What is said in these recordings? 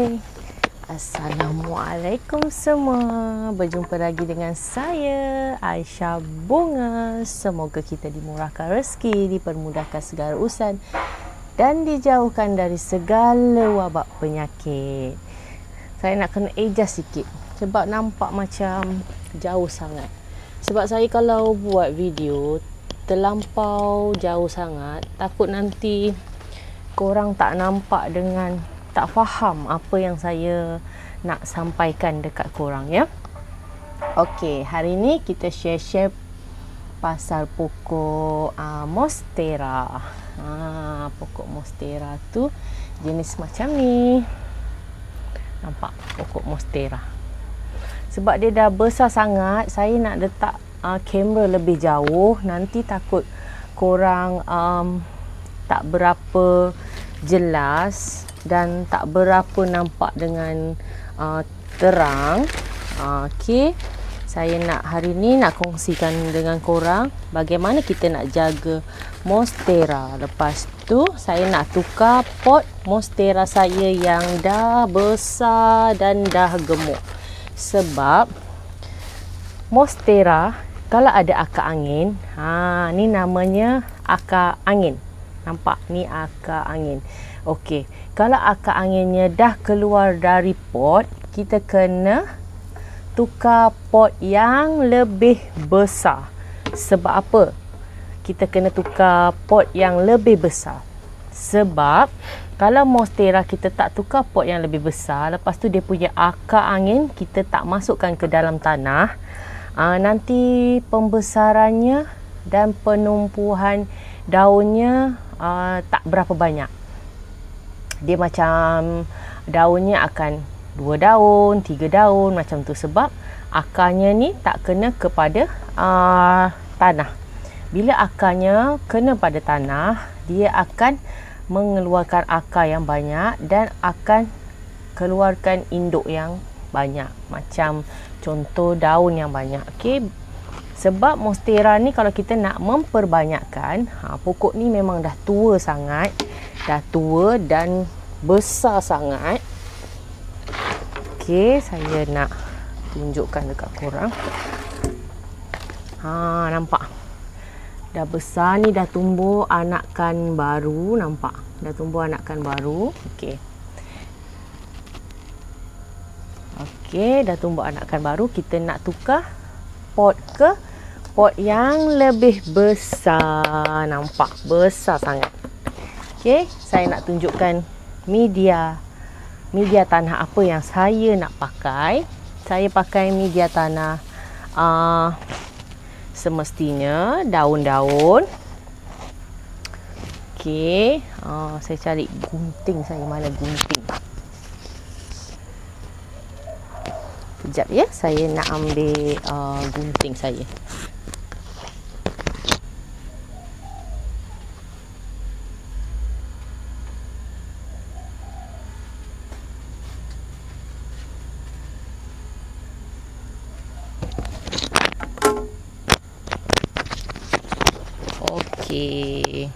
Okey. Assalamualaikum semua. Berjumpa lagi dengan saya, Aisyah Bunga. Semoga kita dimurahkan rezeki, dipermudahkan segala urusan dan dijauhkan dari segala wabak penyakit. Saya nak kena adjust sikit sebab nampak macam jauh sangat. Sebab saya kalau buat video terlampau jauh sangat, takut nanti korang tak nampak dengan tak faham apa yang saya nak sampaikan dekat korang ya. Okey, hari ni kita share pasal pokok monstera. Pokok monstera tu jenis macam ni. Nampak pokok monstera. Sebab dia dah besar sangat, saya nak letak kamera lebih jauh, nanti takut korang tak berapa jelas dan tak berapa nampak dengan terang. Okey, saya nak hari ni nak kongsikan dengan korang bagaimana kita nak jaga monstera. Lepas tu saya nak tukar pot monstera saya yang dah besar dan dah gemuk. Sebab monstera kalau ada akar angin, ni namanya akar angin. Nampak ni akar angin. Okey, kalau akar anginnya dah keluar dari pot, kita kena tukar pot yang lebih besar. Sebab apa? Kita kena tukar pot yang lebih besar. Sebab kalau monstera kita tak tukar pot yang lebih besar, lepas tu dia punya akar angin kita tak masukkan ke dalam tanah, nanti pembesarannya dan penumpuhan daunnya tak berapa banyak. Dia macam daunnya akan 2 daun, 3 daun macam tu sebab akarnya ni tak kena kepada tanah. Bila akarnya kena pada tanah, dia akan mengeluarkan akar yang banyak dan akan keluarkan induk yang banyak. Macam contoh daun yang banyak. Okey. Sebab monstera ni kalau kita nak memperbanyakkan, pokok ni memang dah tua sangat, dah tua dan besar sangat. Okey, saya nak tunjukkan dekat korang. Nampak? Dah besar ni, dah tumbuh anakan baru, nampak? Dah tumbuh anakan baru. Okey. Okey, dah tumbuh anakan baru, kita nak tukar pot ke pot yang lebih besar. Nampak besar sangat. Okey, saya nak tunjukkan media tanah apa yang saya nak pakai. Saya pakai media tanah semestinya daun-daun. Okey, saya cari gunting saya, mana gunting? Sekejap ya, saya nak ambil gunting saya. Okey,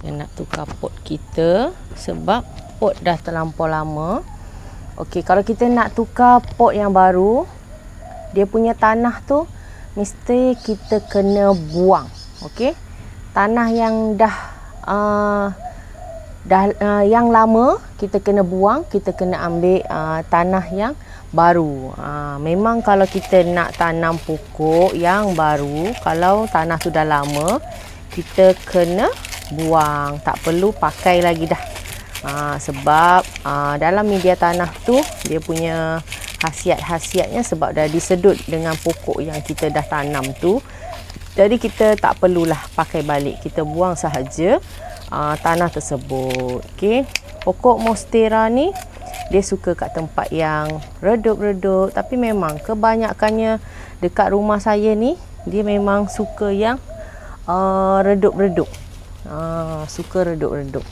saya nak tukar pot kita sebab pot dah terlampau lama. Okey, kalau kita nak tukar pot yang baru, dia punya tanah tu mesti kita kena buang. Okey, tanah yang yang lama kita kena buang, kita kena ambil tanah yang baru. Memang kalau kita nak tanam pokok yang baru, kalau tanah tu dah lama, kita kena buang, tak perlu pakai lagi dah. Sebab dalam media tanah tu dia punya khasiat-khasiatnya sebab dah disedut dengan pokok yang kita dah tanam tu. Jadi kita tak perlulah pakai balik, kita buang sahaja tanah tersebut. Okey, pokok monstera ni dia suka kat tempat yang redup-redup, tapi memang kebanyakannya dekat rumah saya ni dia memang suka yang redup-redup. Suka redup-redup.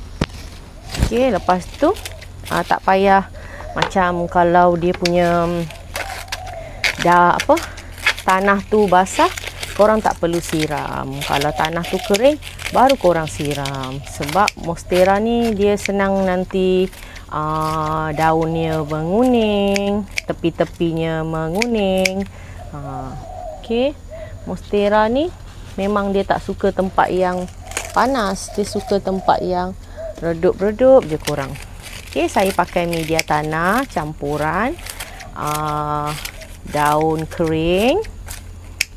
Okey, lepas tu tak payah macam kalau dia punya tanah tu basah, korang tak perlu siram. Kalau tanah tu kering, baru korang siram. Sebab monstera ni dia senang nanti daunnya menguning, tepi-tepinya menguning. Okey, monstera ni memang dia tak suka tempat yang panas, dia suka tempat yang redup-redup je kurang. Okey, saya pakai media tanah campuran daun kering.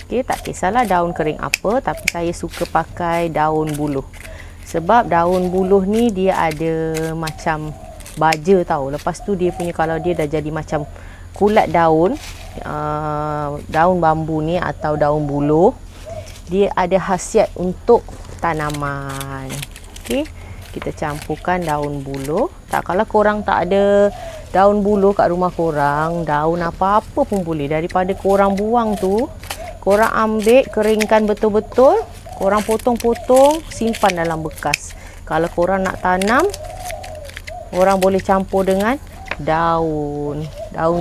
Okey, tak kisahlah daun kering apa, tapi saya suka pakai daun buluh. Sebab daun buluh ni dia ada macam baja tau. Lepas tu dia punya, kalau dia dah jadi macam kulat daun, daun bambu ni atau daun buluh, dia ada khasiat untuk tanaman. Okey, kita campurkan daun buluh. Tak, kalau korang tak ada daun buluh kat rumah korang, daun apa-apa pun boleh. Daripada korang buang tu, korang ambil, keringkan betul-betul, korang potong-potong, simpan dalam bekas. Kalau korang nak tanam, korang boleh campur dengan daun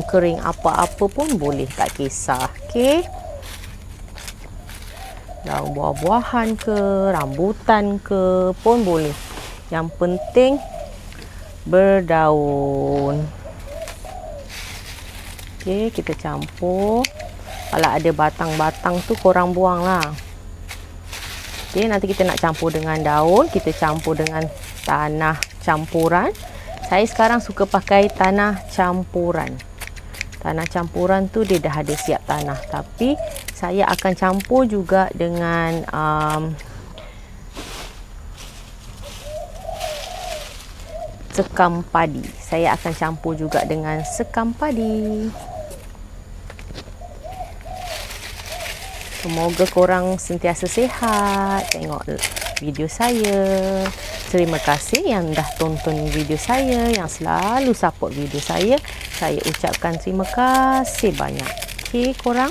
kering apa-apa pun boleh, tak kisah. Okey, daun buah-buahan ke, rambutan ke pun boleh. Yang penting berdaun. Okey, kita campur. Kalau ada batang-batang tu korang buang lah. Okey, nanti kita nak campur dengan daun, kita campur dengan tanah campuran. Saya sekarang suka pakai tanah campuran. Tanah campuran tu dia dah ada siap tanah, tapi saya akan campur juga dengan sekam padi. Saya akan campur juga dengan sekam padi. Semoga korang sentiasa sihat tengok video saya. Terima kasih yang dah tonton video saya, yang selalu support video saya. Saya ucapkan terima kasih banyak. Okey korang,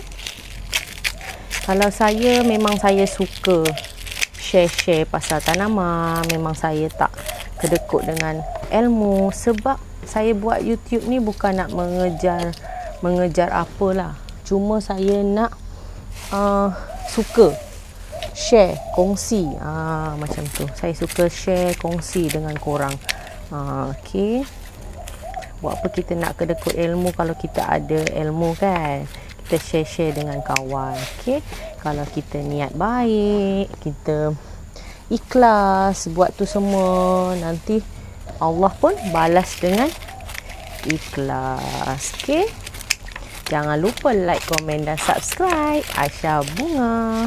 kalau saya, memang saya suka share-share pasal tanaman. Memang saya tak kedekut dengan ilmu, sebab saya buat YouTube ni bukan nak mengejar apalah. Cuma saya nak suka share, kongsi, macam tu. Saya suka share, kongsi dengan korang. Okey, buat apa kita nak kedekut ilmu kalau kita ada ilmu kan? Kita share-share dengan kawan. Okey, kalau kita niat baik, kita ikhlas buat tu semua, nanti Allah pun balas dengan ikhlas. Okey, jangan lupa like, komen dan subscribe Aisyah Bunga.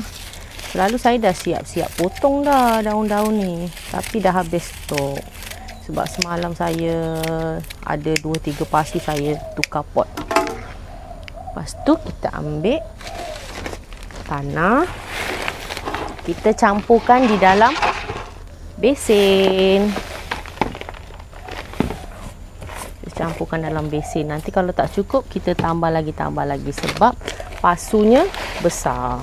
Selalu saya dah siap-siap potong dah daun-daun ni, tapi dah habis stok. Sebab semalam saya ada 2-3 pasi saya tukar pot. Lepas tu kita ambil tanah, kita campurkan di dalam besen. Kita campurkan dalam besen. Nanti kalau tak cukup, kita tambah lagi sebab pasunya besar.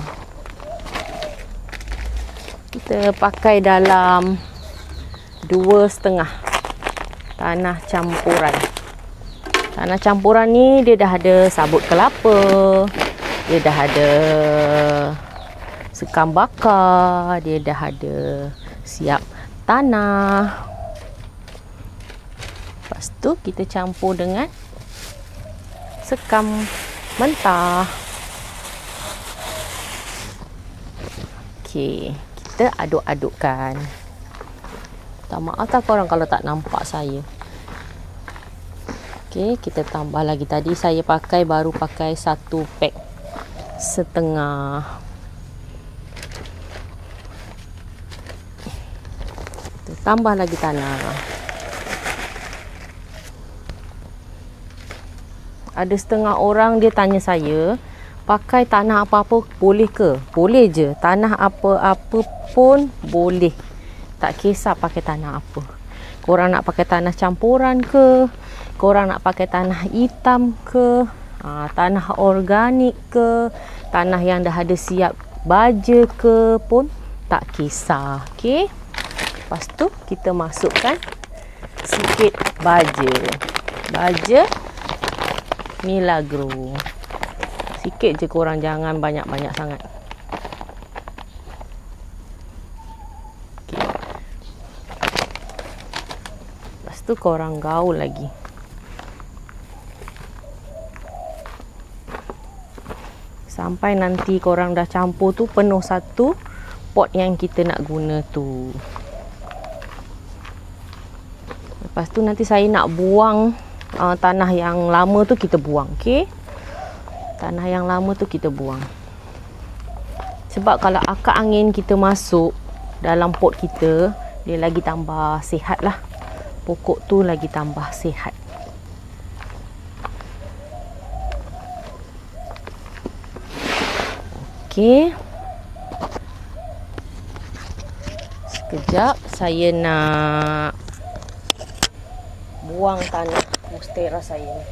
Kita pakai dalam 2,5 tanah campuran. Tanah campuran ni dia dah ada sabut kelapa, dia dah ada sekam bakar, dia dah ada siap tanah. Lepas tu kita campur dengan sekam mentah. Okey, kita aduk-adukkan. Tak maaf tak korang kalau tak nampak saya. Okey, kita tambah lagi. Tadi saya baru pakai 1 pack setengah. Kita tambah lagi tanah. Ada setengah orang dia tanya saya, pakai tanah apa-apa boleh ke? Boleh je. Tanah apa-apa pun boleh. Tak kisah pakai tanah apa. Korang nak pakai tanah campuran ke? Korang nak pakai tanah hitam ke? Tanah organik ke? Tanah yang dah ada siap baja ke pun tak kisah. Okey. Lepas tu kita masukkan sikit baja. Baja Milagro. Sikit je korang, jangan banyak-banyak sangat. tu korang gaul lagi. Sampai nanti korang dah campur tu penuh satu pot yang kita nak guna tu. Lepas tu nanti saya nak buang tanah yang lama tu, kita buang. Okey, tanah yang lama tu kita buang. Sebab kalau akar angin kita masuk dalam pot kita, dia lagi tambah sihat lah. Pokok tu lagi tambah sihat. Okey. Sekejap saya nak buang tanah monstera saya.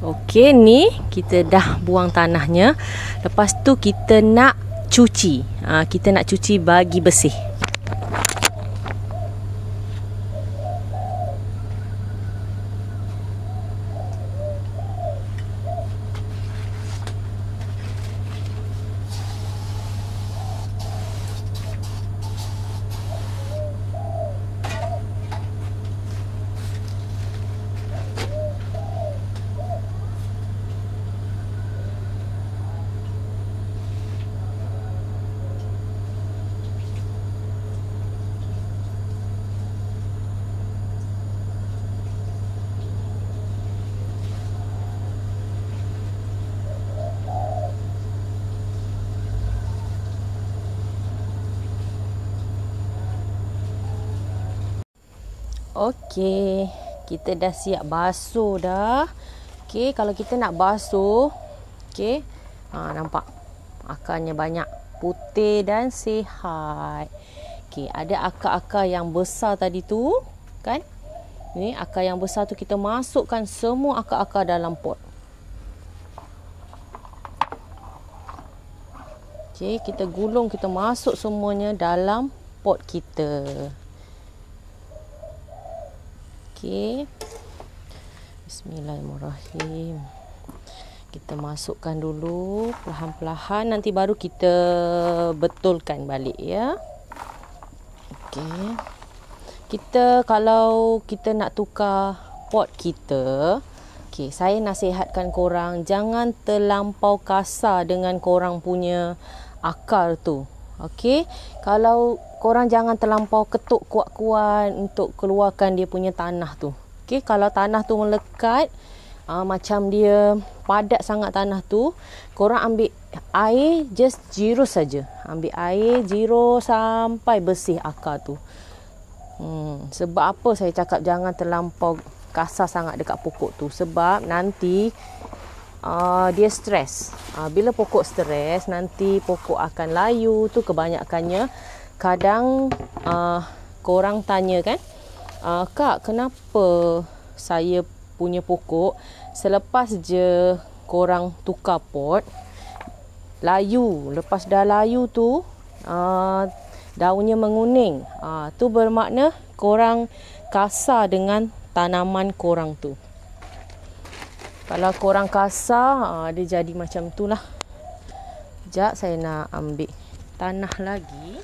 Okey, ni kita dah buang tanahnya. Lepas tu kita nak cuci. Kita nak cuci bagi bersih. Okey, kita dah siap basuh dah. Okey, kalau kita nak basuh, okey, nampak akarnya banyak, putih dan sihat. Okey, ada akar-akar yang besar tadi tu, kan? Ni akar yang besar tu kita masukkan semua akar-akar dalam pot. Okey, kita gulung, kita masuk semuanya dalam pot kita. Okey. Bismillahirrahmanirrahim. Kita masukkan dulu perlahan-lahan, nanti baru kita betulkan balik ya. Okey. Kita kalau kita nak tukar pot kita, okey, saya nasihatkan korang jangan terlampau kasar dengan korang punya akar tu. Okey, kalau korang jangan terlampau ketuk kuat-kuat untuk keluarkan dia punya tanah tu. Okey, kalau tanah tu melekat, macam dia padat sangat tanah tu, korang ambil air, just jirus saja. Ambil air, jirus sampai bersih akar tu. Sebab apa saya cakap jangan terlampau kasar sangat dekat pokok tu? Sebab nanti dia stres. Bila pokok stres, nanti pokok akan layu tu kebanyakannya. Kadang korang tanya kan, Kak, kenapa saya punya pokok selepas je korang tukar pot, layu. Lepas dah layu tu, daunnya menguning. Tu bermakna korang kasar dengan tanaman korang tu. Kalau korang kasar, dia jadi macam tu lah. Sekejap, saya nak ambil tanah lagi.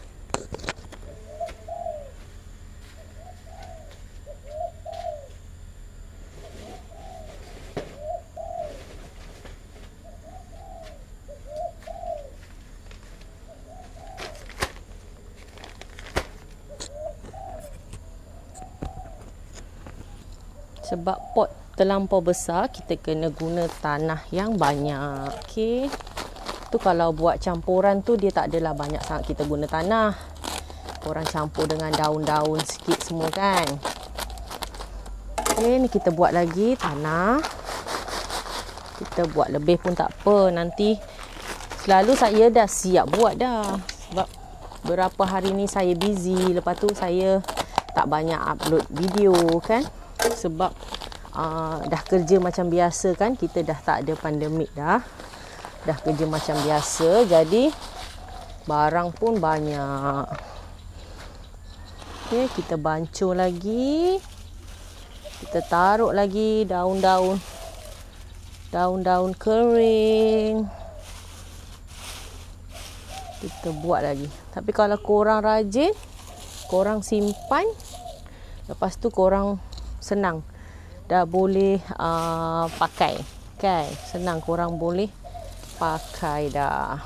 Sebab pot terlampau besar, kita kena guna tanah yang banyak. Okey. Tu kalau buat campuran tu dia tak adalah banyak sangat kita guna tanah. Korang campur dengan daun-daun sikit semua kan. Okey, ni kita buat lagi tanah. Kita buat lebih pun tak apa. Nanti selalu saya dah siap buat dah. Sebab berapa hari ni saya busy. Lepas tu saya tak banyak upload video kan. Sebab dah kerja macam biasa kan. Kita dah tak ada pandemik dah. Dah kerja macam biasa. Jadi barang pun banyak. Okey, kita bancur lagi. Kita taruh lagi daun-daun kering. Kita buat lagi. Tapi kalau korang rajin, korang simpan, lepas tu korang senang dah boleh pakai kan. Senang korang boleh pakai dah.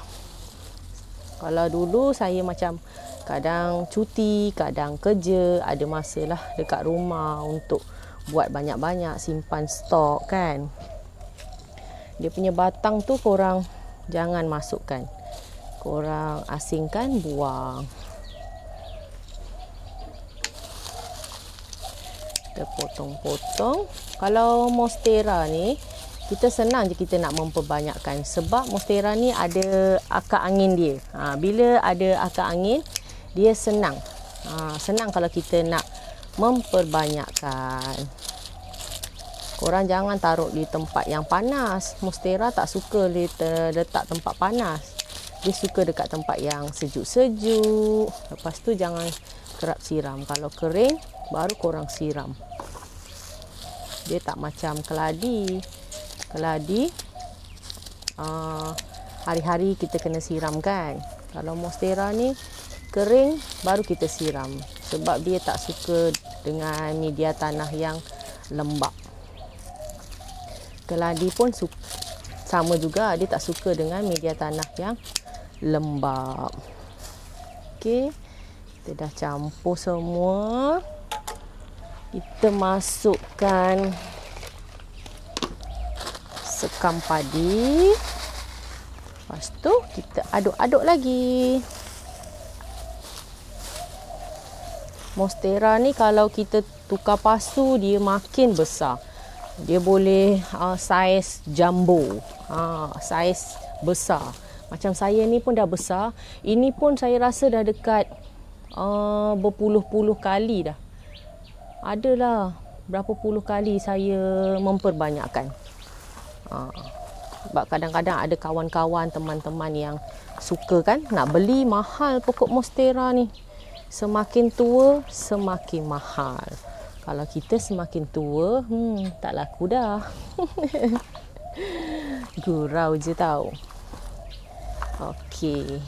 Kalau dulu saya macam kadang cuti, kadang kerja, ada masalah dekat rumah untuk buat banyak-banyak, simpan stok kan. Dia punya batang tu korang jangan masukkan. Korang asingkan, buang. Kita potong-potong. Kalau monstera ni, kita senang je kita nak memperbanyakkan. Sebab monstera ni ada akar angin dia. Bila ada akar angin, dia senang. Senang kalau kita nak memperbanyakkan. Korang jangan taruh di tempat yang panas. Monstera tak suka letak tempat panas. Dia suka dekat tempat yang sejuk-sejuk. Lepas tu jangan kerap siram. Kalau kering, baru korang siram. Dia tak macam keladi. Keladi, hari-hari kita kena siram kan. Kalau monstera ni, kering, baru kita siram. Sebab dia tak suka dengan media tanah yang lembap. Keladi pun sama juga, dia tak suka dengan media tanah yang lembap. Okey, kita dah campur semua. Kita masukkan sekam padi. Lepas tu kita aduk-aduk lagi. Monstera ni kalau kita tukar pasu, dia makin besar. Dia boleh saiz jumbo. Saiz besar. Macam saya ni pun dah besar. Ini pun saya rasa dah dekat berpuluh-puluh kali dah. Adalah berapa puluh kali saya memperbanyakkan. Sebab kadang-kadang ada kawan-kawan, teman-teman yang suka kan nak beli mahal pokok monstera ni. Semakin tua, semakin mahal. Kalau kita semakin tua, tak laku dah. Gurau je tau. Okey.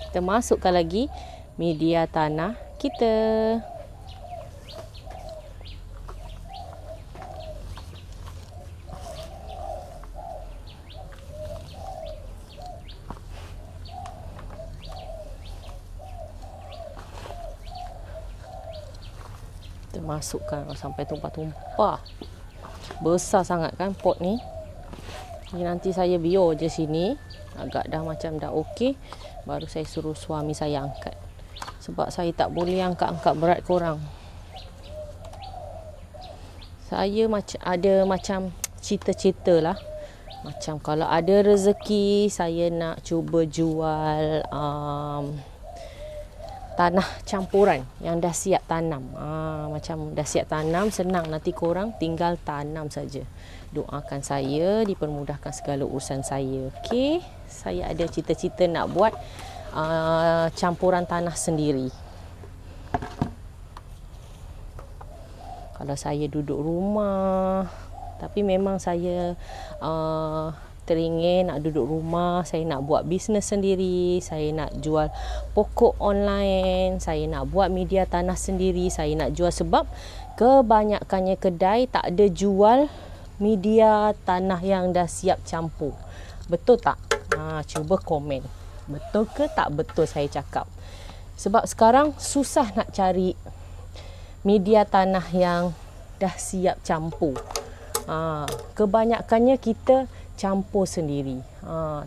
Kita masukkan lagi media tanah kita. Kita masukkan sampai tumpah-tumpah. Besar sangat kan pot ni. Ni nanti saya biar je sini. Agak dah macam dah okey. Baru saya suruh suami saya angkat. Sebab saya tak boleh angkat-angkat berat korang. Saya ada macam cita-cita lah. Macam kalau ada rezeki, saya nak cuba jual tanah campuran yang dah siap tanam. Macam dah siap tanam, senang. Nanti korang tinggal tanam saja. Doakan saya, dipermudahkan segala urusan saya. Okey, saya ada cita-cita nak buat campuran tanah sendiri. Kalau saya duduk rumah, tapi memang saya teringin nak duduk rumah, saya nak buat bisnes sendiri, saya nak jual pokok online, saya nak buat media tanah sendiri, saya nak jual. Sebab kebanyakannya kedai tak ada jual media tanah yang dah siap campur. Betul tak? Cuba komen. Betul ke tak betul saya cakap? Sebab sekarang susah nak cari media tanah yang dah siap campur. Kebanyakannya kita campur sendiri.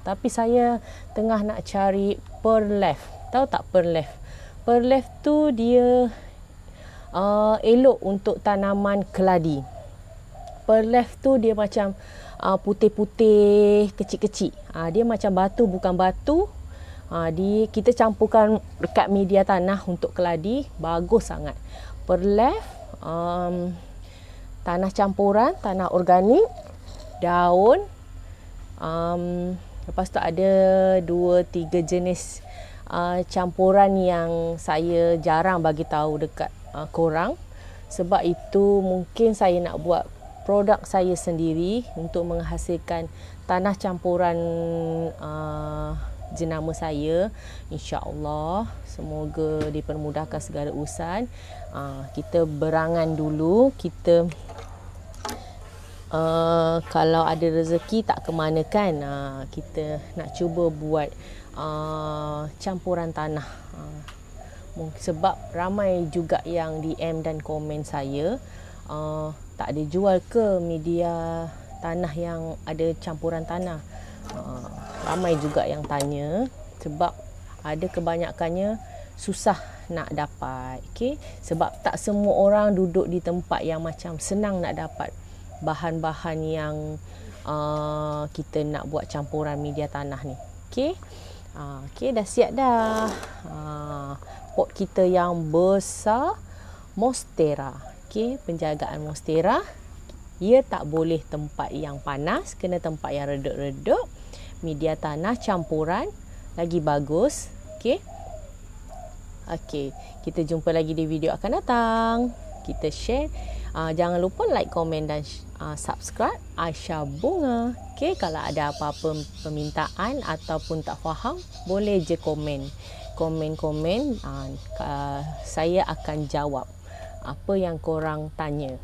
Tapi saya tengah nak cari pearl leaf. Tahu tak pearl leaf? Pearl leaf tu dia elok untuk tanaman keladi. Pearl leaf tu dia macam putih-putih, kecil-kecil. Dia macam batu, bukan batu. Kita campurkan dekat media tanah untuk keladi, bagus sangat. Pearl leaf, tanah campuran, tanah organik, daun. Lepas tu ada 2-3 jenis campuran yang saya jarang bagi tahu dekat korang. Sebab itu mungkin saya nak buat produk saya sendiri untuk menghasilkan tanah campuran jenama saya. InsyaAllah semoga dipermudahkan segala urusan. Kita berangan dulu. Kita kalau ada rezeki tak ke mana kan, kita nak cuba buat campuran tanah. Sebab ramai juga yang DM dan komen saya, tak ada jual ke media tanah yang ada campuran tanah. Ramai juga yang tanya, sebab ada kebanyakannya susah nak dapat. Sebab tak semua orang duduk di tempat yang macam senang nak dapat bahan-bahan yang kita nak buat campuran media tanah ni. Dah siap dah. Pot kita yang besar, monstera. Penjagaan monstera, ia tak boleh tempat yang panas, kena tempat yang redup-redup. Media tanah campuran lagi bagus. Kita jumpa lagi di video akan datang. Kita share. Jangan lupa like, komen dan subscribe Aisyah Bunga. Kalau ada apa-apa permintaan ataupun tak faham, boleh je komen. Komen-komen, saya akan jawab apa yang korang tanya.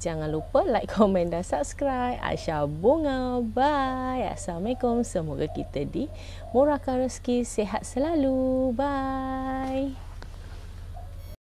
Jangan lupa like, komen dan subscribe Aisyah Bunga. Bye. Assalamualaikum. Semoga kita dimurahkan rezeki, sihat selalu. Bye.